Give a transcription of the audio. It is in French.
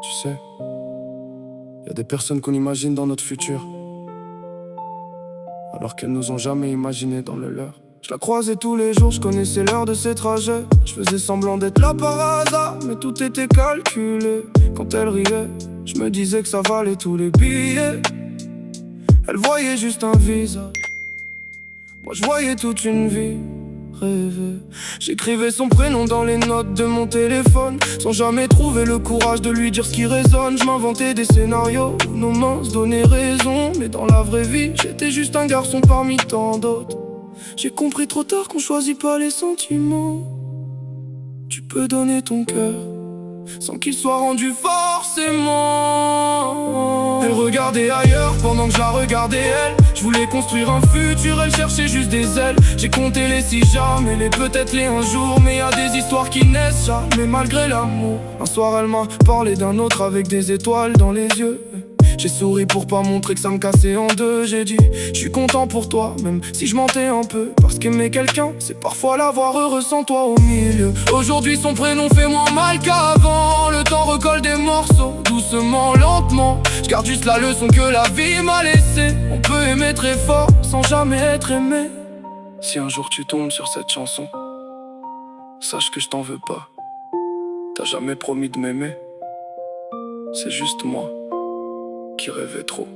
Tu sais, y a des personnes qu'on imagine dans notre futur, alors qu'elles nous ont jamais imaginé dans le leur. Je la croisais tous les jours, je connaissais l'heure de ses trajets. Je faisais semblant d'être là par hasard, mais tout était calculé. Quand elle riait, je me disais que ça valait tous les billets. Elle voyait juste un visage, moi je voyais toute une vie rêver. J'écrivais son prénom dans les notes de mon téléphone, sans jamais trouver le courage de lui dire ce qui résonne. Je m'inventais des scénarios où nos mains se donnaient raison, mais dans la vraie vie, j'étais juste un garçon parmi tant d'autres. J'ai compris trop tard qu'on choisit pas les sentiments. Tu peux donner ton cœur sans qu'il soit rendu forcément. Elle regardait ailleurs pendant que je la regardais elle. Je voulais construire un futur, elle cherchait juste des ailes. J'ai compté les si jamais, les peut-être les un jour. Mais y a des histoires qui naissent jamais malgré l'amour. Un soir elle m'a parlé d'un autre avec des étoiles dans les yeux. J'ai souri pour pas montrer que ça me cassait en deux. J'ai dit, je suis content pour toi, même si je mentais un peu. Parce qu'aimer quelqu'un, c'est parfois l'avoir heureux sans toi au milieu. Aujourd'hui son prénom fait moins mal qu'avant. Le temps recolle des morceaux, doucement, lentement. Je garde juste la leçon que la vie m'a laissée. On peut aimer très fort, sans jamais être aimé. Si un jour tu tombes sur cette chanson, sache que je t'en veux pas. T'as jamais promis de m'aimer. C'est juste moi qui rêvais trop.